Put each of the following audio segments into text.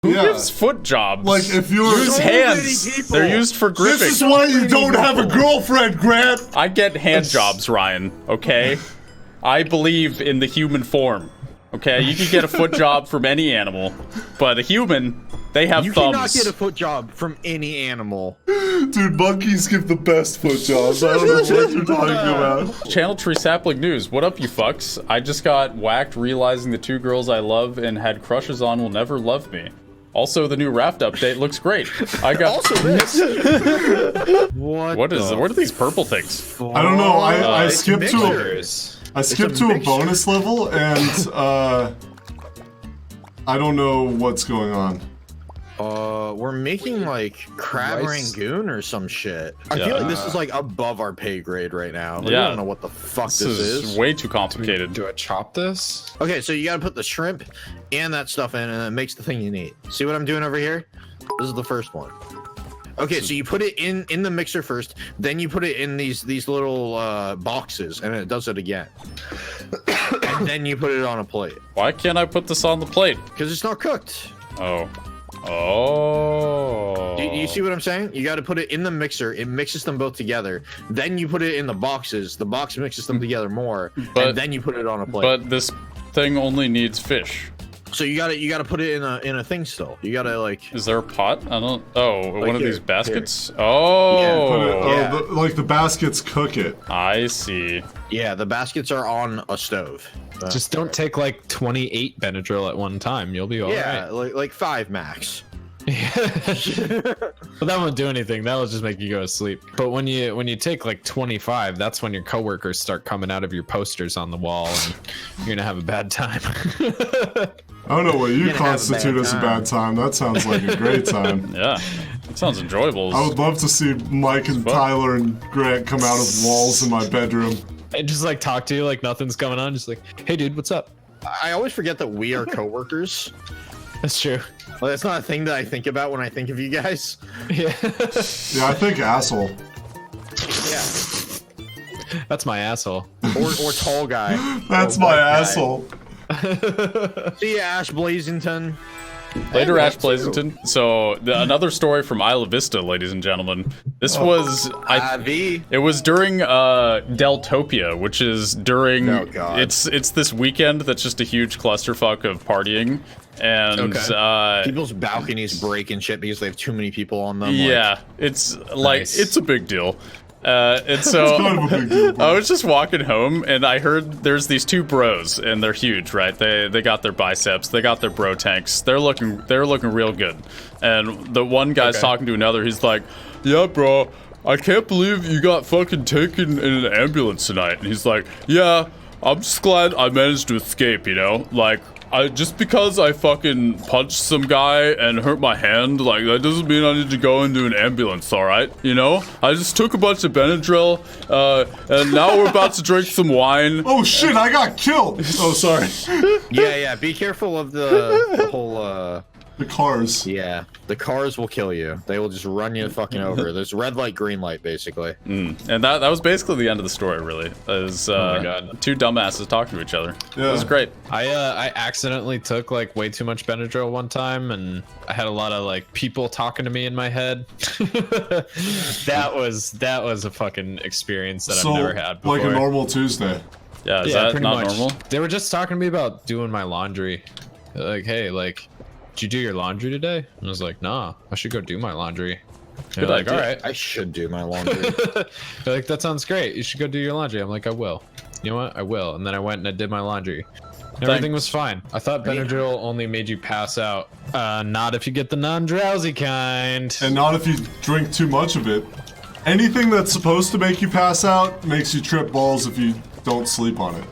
Who gives foot jobs? Like, if you're... Use hands. They're used for gripping. This is why you don't have a girlfriend, Grant! I get hand jobs, Ryan, okay? I believe in the human form, okay? You can get a foot job from any animal, but a human, they have thumbs. You cannot get a foot job from any animal. Dude, monkeys give the best foot jobs. I don't know what you're talking about. Channel Treesicle News. What up, you fucks? I just got whacked realizing the 2 girls I love and had crushes on will never love me. Also, the new Raft update looks great. I got also this. What are these purple things? I don't know. I skipped to a mixture. bonus level and I don't know what's going on. We're making like crab rangoon or some shit. I feel like this is like above our pay grade right now. Like, I don't know what the fuck this is. Way too complicated. Do I chop this? Okay, so you gotta put the shrimp and that stuff in, and it makes the thing you need. See what I'm doing over here? This is the first one. Okay, so you put it in the mixer first, then you put it in these little boxes, and it does it again. And then you put it on a plate. Why can't I put this on the plate? Because it's not cooked. Oh. Oh. Do you see what I'm saying? You got to put it in the mixer. It mixes them both together. Then you put it in the boxes. The box mixes them together more, and then you put it on a plate. But this thing only needs fish. So you gotta put it in a thing still. You gotta like. Is there a pot? I don't. Oh, like one of here, these baskets. Here. Oh. Yeah. Like the baskets cook it. I see. Yeah, the baskets are on a stove. Just don't take like 28 Benadryl at one time. You'll be all yeah, right. like 5 max. But that won't do anything. That'll just make you go to sleep. But when you take like 25, that's when your coworkers start coming out of your posters on the wall, and you're gonna have a bad time. I don't know what you constitute as a bad time. That sounds like a great time. Yeah, it sounds enjoyable. I would love to see Mike and Tyler and Grant come out of walls in my bedroom. And just like talk to you like nothing's going on. Just like, hey dude, what's up? I always forget that we are coworkers. That's true. Well, that's not a thing that I think about when I think of you guys. Yeah. Yeah, I think asshole. Yeah. That's my asshole. Or tall guy. That's my asshole. See ya, Ash Blazington. Later, Ash Blazington. So another story from Isla Vista, ladies and gentlemen. This was it was during Deltopia, which is during it's this weekend that's just a huge clusterfuck of partying. And people's balconies break and shit because they have too many people on them. Yeah, it's like it's a big deal. And so I was just walking home and I heard there's these 2 bros and they're huge, right? They got their biceps, they got their bro tanks. They're looking real good. And the one guy's talking to another. He's like, "Yeah, bro, I can't believe you got fucking taken in an ambulance tonight." And he's like, "Yeah, I'm just glad I managed to escape, you know? Like, just because I fucking punched some guy and hurt my hand, like, that doesn't mean I need to go into an ambulance, alright? You know? I just took a bunch of Benadryl, and now we're about to drink some wine." Oh shit, I got killed! Oh, sorry. Yeah, be careful of the whole, The cars. Yeah, the cars will kill you. They will just run you fucking over. There's red light, green light, basically. And that was basically the end of the story, really. It was, oh my God. 2 dumbasses talking to each other. Yeah. It was great. I accidentally took like way too much Benadryl one time, and I had a lot of like people talking to me in my head. that was a fucking experience that I've never had before. Like a normal Tuesday. Yeah, is that not normal? They were just talking to me about doing my laundry. Like, hey, like, did you do your laundry today? And I was like, nah, I should go do my laundry. They're like, all right. I should do my laundry. They're like, that sounds great. You should go do your laundry. I'm like, I will. You know what? I will. And then I went and I did my laundry. Everything was fine. I thought Benadryl only made you pass out. Not if you get the non-drowsy kind. And not if you drink too much of it. Anything that's supposed to make you pass out makes you trip balls if you don't sleep on it.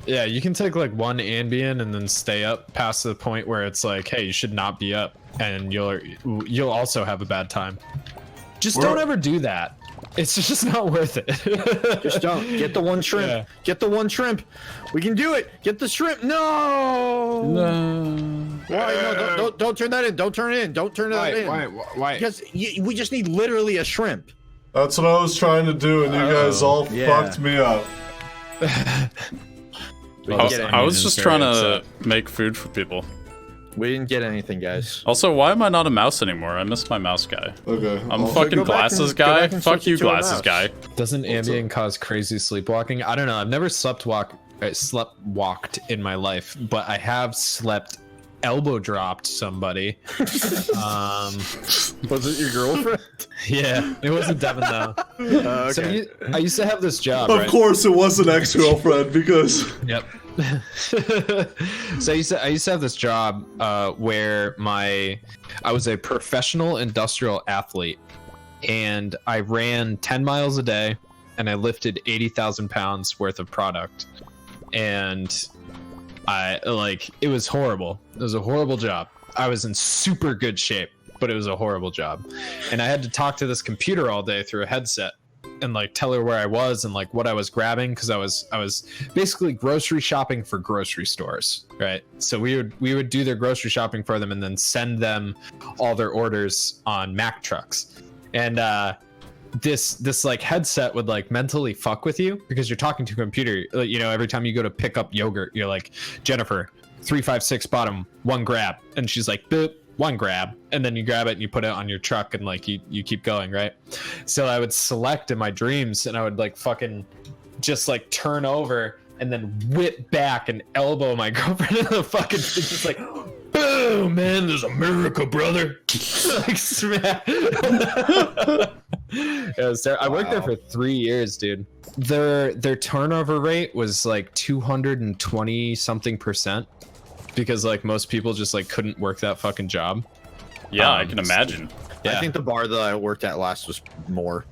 Yeah, you can take like 1 Ambien and then stay up past the point where it's like, hey, you should not be up, and you'll also have a bad time. Just don't ever do that. It's just not worth it. Just don't. Get the 1 shrimp. Yeah. Get the 1 shrimp. We can do it. Get the shrimp. No. Why? No, don't turn that in. Don't turn it in. Don't turn that in. Why? Because we just need literally a shrimp. That's what I was trying to do, and you guys all fucked me up. I was just trying to make food for people. We didn't get anything, guys. Also, why am I not a mouse anymore? I miss my mouse guy. Okay. I'm I'll- fucking go back glasses and- go guy. back and Fuck switch you, it to a glasses mouse. guy. Doesn't Ambien cause crazy sleepwalking? I don't know. I've never slept walked in my life, but I have slept elbow dropped somebody. Was it your girlfriend? Yeah, it wasn't Devin though. Okay. So I used to have this job. Of right? course, it was an ex-girlfriend because. Yep. So I used to have this job where I was a professional industrial athlete, and I ran 10 miles a day, and I lifted 80,000 pounds worth of product, and it was horrible. It was a horrible job. I was in super good shape, but it was a horrible job, and I had to talk to this computer all day through a headset and like tell her where I was and like what I was grabbing, because I was basically grocery shopping for grocery stores, right? So we would do their grocery shopping for them and then send them all their orders on Mack trucks. And this like headset would like mentally fuck with you because you're talking to a computer. Like, you know, every time you go to pick up yogurt, you're like, Jennifer, 356 bottom, 1 grab, and she's like, boop, 1 grab, and then you grab it and you put it on your truck and like you keep going, right? So I would select in my dreams and I would like fucking just like turn over and then whip back and elbow my girlfriend in the fucking just like, boom, man, there's America, brother. Like smack. I worked there for 3 years, dude. Their turnover rate was like 220 something %. Because like most people just like couldn't work that fucking job. Yeah, I can imagine. Yeah. I think the bar that I worked at last was more,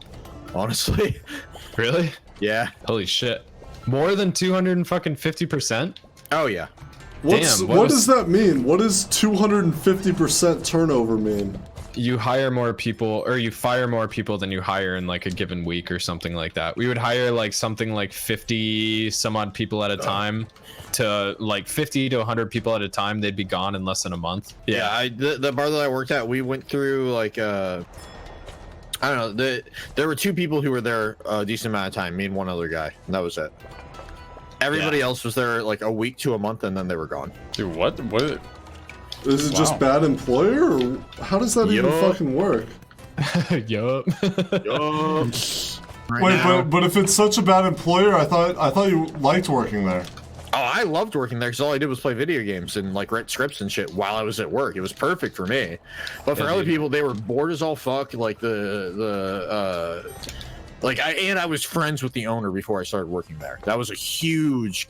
honestly. Really? Yeah. Holy shit. More than 250%? Oh yeah. What Damn, does that mean? What does 250% turnover mean? You hire more people, or you fire more people than you hire in like a given week or something like that. We would hire like something like 50 some odd people at a time to like 50 to 100 people at a time. They'd be gone in less than a month. Yeah, the bar that I worked at, we went through like I don't know, there were 2 people who were there a decent amount of time, me and one other guy, and that was it. Everybody else was there like a week to a month, and then they were gone. Dude, what? What? Is it just bad employer, or how does that even fucking work? Yup. Wait, but if it's such a bad employer, I thought you liked working there. Oh, I loved working there because all I did was play video games and like write scripts and shit while I was at work. It was perfect for me. But for other people, they were bored as all fuck. Like I was friends with the owner before I started working there. That was a huge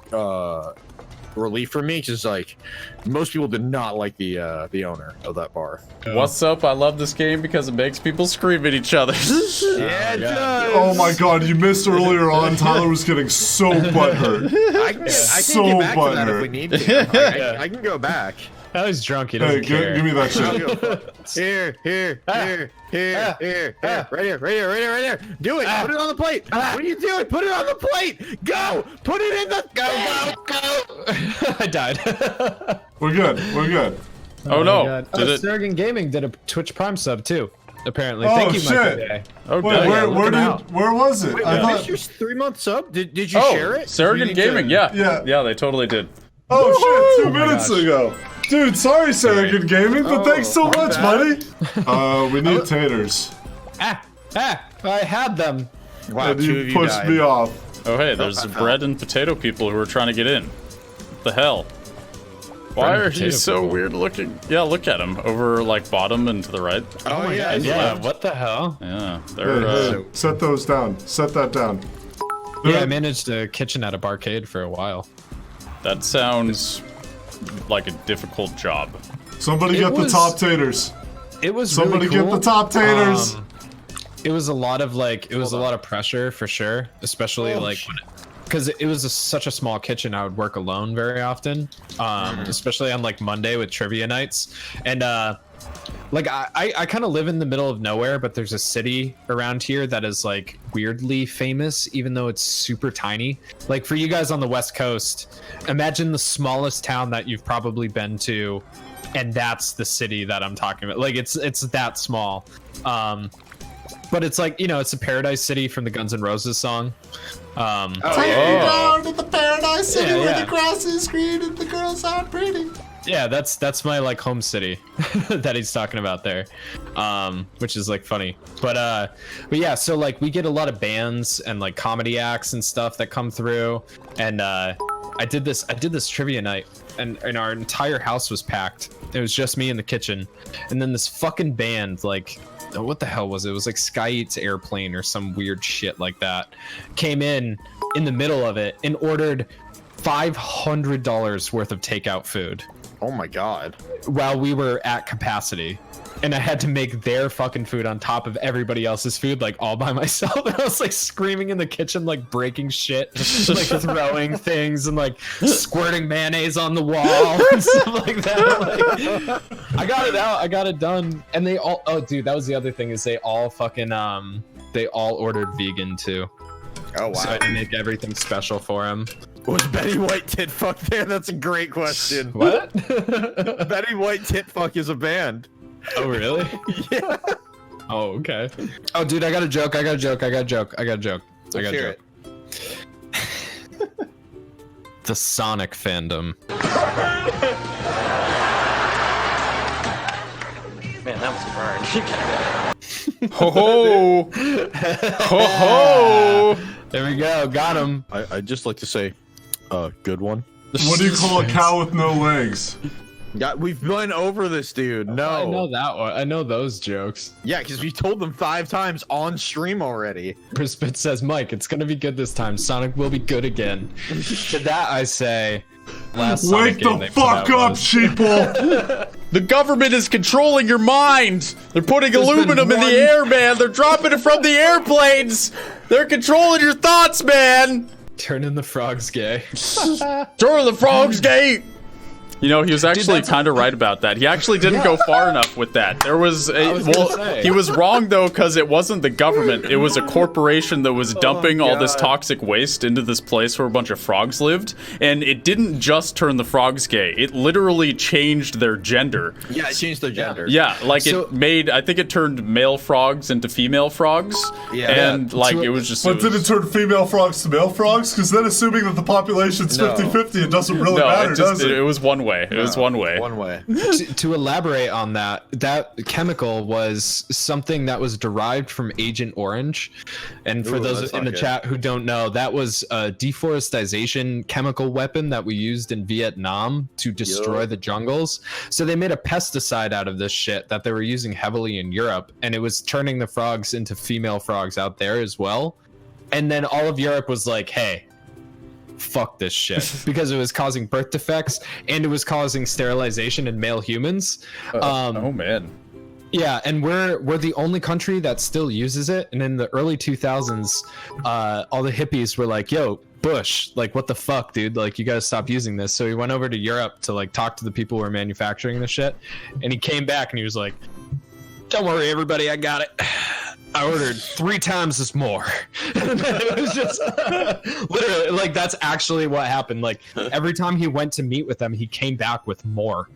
relief for me, because like most people did not like the owner of that bar. What's up? I love this game because it makes people scream at each other. Yeah, it does. Oh my god, you missed earlier on. Tyler was getting so butthurt. I can So get back to that if butthurt. we need to. I can go back. I was drunk. He Hey, doesn't care. give me that I'll shit. go. Here. Right here. Do it. Put it on the plate. What are you doing? Put it on the plate. Go. Put it in the. Go. I died. We're good. Oh no! Did it? Surrogate Gaming did a Twitch Prime sub too. Apparently. Oh, Thank you, shit. Michael Day. Oh, Wait, damn. where was it? Wait, I I thought. your 3-month sub. Did you Oh, share it? Surrogate Gaming. Yeah. They totally did. Oh shit! 2 my minutes gosh. ago. Dude, sorry, Surrogate Gaming, but thanks so much, bad. buddy. We need taters. I had them. Wow, And 2 you of you pushed died. me off. Oh hey, there's I bread and potato people who are trying to get in. What the hell? Why and are he potato so people. weird looking? Yeah, look at him over like bottom and to the right. Oh yeah. Yeah, what the hell? Yeah, Hey, they're hey, set those down. Set that down. Yeah, I managed a kitchen at a barcade for a while. that sounds like a difficult job. Somebody It get the was- top taters. It was Somebody really cool. get the top taters. It was a lot of like, it was a lot of pressure for sure, especially like because it was such a small kitchen. I would work alone very often, especially on like Monday with trivia nights. And like I kind of live in the middle of nowhere, but there's a city around here that is like weirdly famous, even though it's super tiny. Like for you guys on the West Coast, imagine the smallest town that you've probably been to, and that's the city that I'm talking about. Like it's that small. But it's like, you know, it's a paradise city from the Guns N' Roses song. Take me down to the paradise city Yeah, where yeah. the grass is green and the girls are pretty. Yeah, that's my like home city that he's talking about there, which is like funny. But yeah, so like we get a lot of bands and like comedy acts and stuff that come through, and I did this trivia night, and our entire house was packed. It was just me in the kitchen, and then this fucking band, like, what the hell was it? It was like Sky Eats Airplane or some weird shit like that, came in the middle of it and ordered $500 worth of takeout food. Oh my god. While we were at capacity. And I had to make their fucking food on top of everybody else's food, like all by myself. And I was like screaming in the kitchen, like breaking shit, like throwing things and like squirting mayonnaise on the wall and stuff like that. Like, I got it out, I got it done. And they all, oh dude, that was the other thing, is they all fucking, they all ordered vegan too. Oh wow. So I had to make everything special for them. Was Betty White tit fuck there? That's a great question. What? Betty White tit fuck is a band. Oh really? Yeah. Oh okay. Oh dude, I got a joke. Let's hear it. The Sonic fandom. Man, that was burned. Ho ho! Ho ho! There we go. Got him. I'd just like to say, good one. What do you call a cow with no legs? Yeah, we've been over this, dude. No. I know that one. I know those jokes. Yeah, because we told them 5 times on stream already. Crispit says, Mike, it's gonna be good this time. Sonic will be good again. To that I say, last Sonic Wake game the they put fuck out up, was- sheeple! The government is controlling your mind. They're putting aluminum in the air, man. They're dropping it from the airplanes. They're controlling your thoughts, man. Turning the frogs gay. Turn the frogs gate. You know, he was actually kind of right about that. He actually didn't go far enough with that. There was a, say. he was wrong though, because it wasn't the government. It was a corporation that was dumping all this toxic waste into this place where a bunch of frogs lived. And it didn't just turn the frogs gay. It literally changed their gender. Yeah, it changed their gender. Yeah, like So- it made, I think it turned male frogs into female frogs. Yeah. And like it was just. But did it turn female frogs to male frogs? Because then assuming that the population's No. 50-50, it doesn't really No, matter, it just does it? it was one way. It was one way. One way. To elaborate on that, that chemical was something that was derived from Agent Orange. And for Ooh, those that's in the not good. chat who don't know, that was a deforestation chemical weapon that we used in Vietnam to destroy the jungles. So they made a pesticide out of this shit that they were using heavily in Europe, and it was turning the frogs into female frogs out there as well. And then all of Europe was like, hey, fuck this shit, because it was causing birth defects and it was causing sterilization in male humans. Oh man. Yeah, and we're the only country that still uses it. And in the early 2000s, all the hippies were like, yo, Bush, like, what the fuck, dude? Like, you gotta stop using this. So he went over to Europe to like talk to the people who were manufacturing the shit, and he came back and he was like, don't worry everybody, I got it. I ordered 3 times as more. And then it was just literally like, that's actually what happened. Like every time he went to meet with them, he came back with more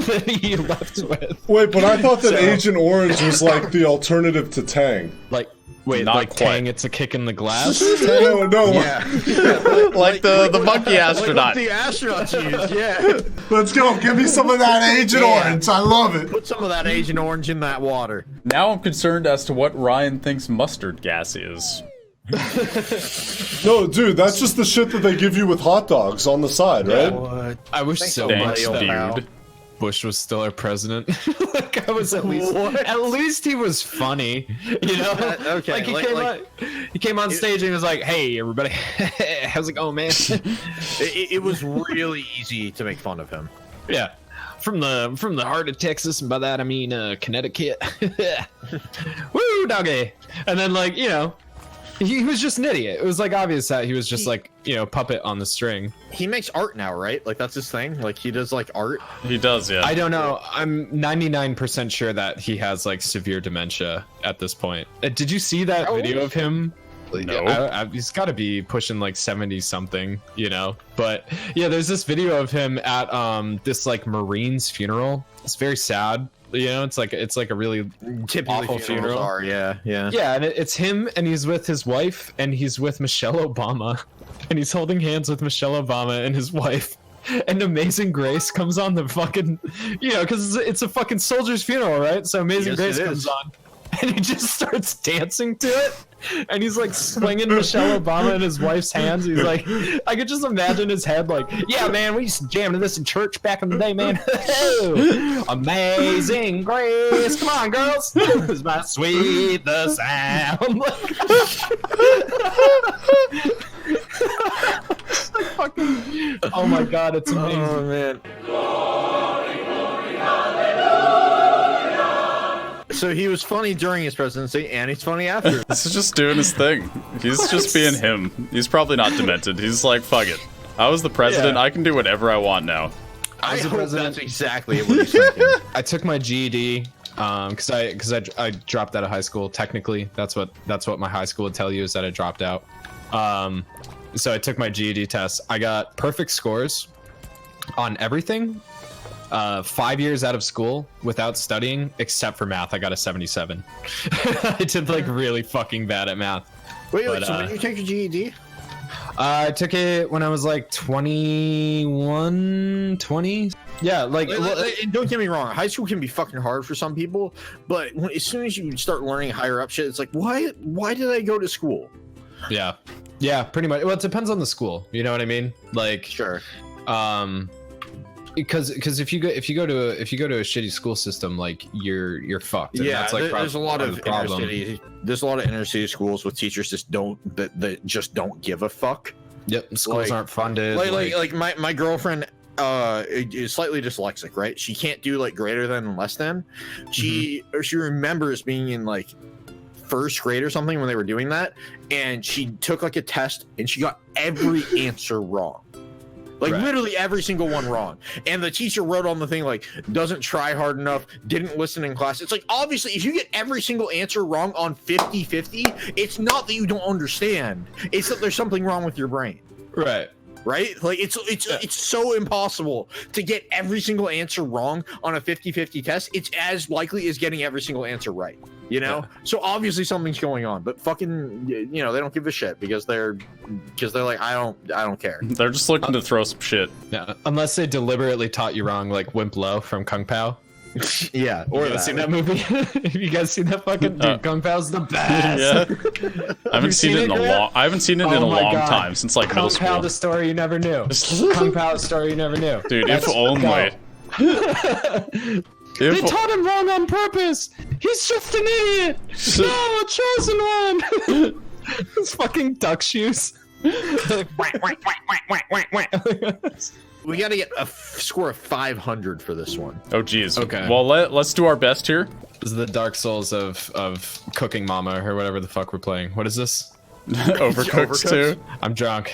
than he left with. Wait, but I thought that So- Agent Orange was like the alternative to Tang. Like, wait, Not like quite. Tang, it's a kick in the glass? No. Yeah. Like the monkey Like astronaut. what the astronauts use, yeah. Let's go. Give me some of that Agent Yeah. Orange. I love it. Put some of that Agent Orange in that water. Now I'm concerned as to what Ryan thinks mustard gas is. No, dude, that's just the shit that they give you with hot dogs on the side, right? What? I wish so Thanks, much that dude. Bush was still our president. Like, I was at least he was funny, you know? Okay, Like, he came on stage and he was like, hey, everybody, how's it going, man? It was really easy to make fun of him. Yeah. From the heart of Texas, and by that I mean Connecticut. Woo, doggy. And then, like, you know, he was just an idiot. It was like obvious that he was just like, you know, puppet on the string. He makes art now, right? Like that's his thing. Like he does like art. He does, yeah. I don't know. I'm 99% sure that he has like severe dementia at this point. Did you see that video of him? No. He's got to be pushing like 70 something, you know. But yeah, there's this video of him at this like Marine's funeral. It's very sad. You know, it's like a really Typically awful funerals funeral. are, yeah. Yeah, and it's him, and he's with his wife, and he's with Michelle Obama, and he's holding hands with Michelle Obama and his wife. and Amazing Grace comes on the fucking, because it's a fucking soldier's funeral, right? So Amazing Grace comes on, and he just starts dancing to it, and he's like swinging Michelle Obama in his wife's hands. He's like, I could just imagine his head like, yeah, man, we used to jam to this in church back in the day, man. Amazing Grace, come on, girls, it's my sweet the sound. It's like fucking, oh my god, it's amazing. Oh man. So he was funny during his presidency, and he's funny after. This is just doing his thing. He's just being him. He's probably not demented. He's like, fuck it. I was the president. I can do whatever I want now. I hope that's exactly what he's thinking. I took my GED because I dropped out of high school. Technically, that's what my high school would tell you, is that I dropped out. So I took my GED test. I got perfect scores on everything. 5 years out of school without studying, except for math. I got a 77. I did like really fucking bad at math. Wait, so when did you take your GED? I took it when I was like 21, 20. Yeah, like don't get me wrong, high school can be fucking hard for some people, but as soon as you start learning higher up shit, it's like, why did I go to school? Yeah, pretty much. Well, it depends on the school. You know what I mean? Like, sure. Because if you go to a shitty school system, like you're fucked. And Yeah, that's like there's a lot of inner city schools with teachers that just don't give a fuck. Yep, schools aren't funded. Like my girlfriend is slightly dyslexic, right? She can't do like greater than and less than. She remembers being in like first grade or something when they were doing that, and she took like a test and she got every answer wrong. Like literally every single one wrong. And the teacher wrote on the thing like, doesn't try hard enough, didn't listen in class. It's like, obviously, if you get every single answer wrong on 50-50, it's not that you don't understand. It's that there's something wrong with your brain. Right. Right? Like it's so impossible to get every single answer wrong on a 50-50 test. It's as likely as getting every single answer right. You know? Yeah. So obviously something's going on, but fucking, they don't give a shit because they're like, I don't care. They're just looking to throw some shit. Yeah. Unless they deliberately taught you wrong, like Wimp Lo from Kung Pao. Yeah. Or you seen that movie? Have you guys seen that fucking dude? Kung Pao's the best. Yeah. I haven't seen it in a long time, since like middle school. Kung Pao, the story you never knew. Kung Pao, the story you never knew. Dude, if only. They taught him wrong on purpose. He's just an idiot. No, a chosen one. His fucking duck shoes. We got to get a score of 500 for this one. Oh, geez. Okay. Well, let's do our best here. This is the Dark Souls of Cooking Mama, or whatever the fuck we're playing. What is this? Overcooked 2. I'm drunk.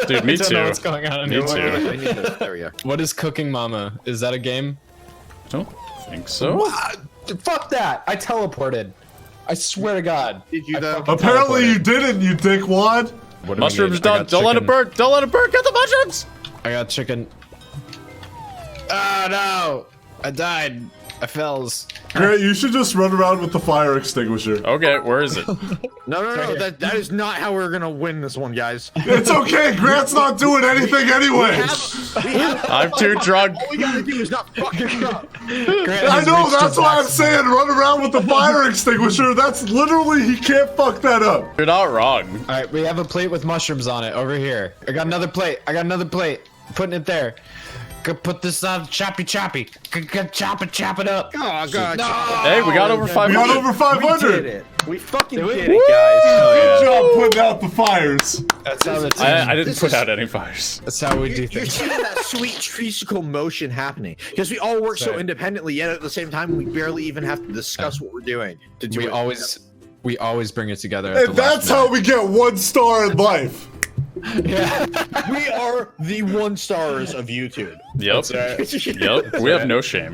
Dude, me I don't too. know what's going on Me anymore. too. There we go. What is Cooking Mama? Is that a game? I don't think so. What? Fuck that! I teleported. I swear to God. Did you though? Apparently you didn't, you dickwad. What do we Mushrooms need? done. Don't let it burn. Don't let it burn. Get the mushrooms. I got chicken. Ah, no! I died. I fells. Grant, you should just run around with the fire extinguisher. Okay, where is it? No. That is not how we're gonna win this one, guys. It's okay, Grant's not doing anything anyway. I'm too drunk. All we gotta do is not fucking up. I know, that's why I'm saying run around with the fire extinguisher. That's literally, he can't fuck that up. You're not wrong. All right, we have a plate with mushrooms on it over here. I got another plate. Putting it there. Could put this on choppy. Chop it up. Oh god. No. Hey, we got over 500. We got over 500. We did it. We fucking did it, Good guys. job putting out the fires. That's how the team. I didn't put out any fires. That's how we do You're things. seeing that sweet treesicle motion happening because we all work so independently, yet at the same time we barely even have to discuss what we're doing. We always bring it together. And that's how we get 1 star in life. Yeah. We are the 1 stars of YouTube. Yep. Yep. We have no shame.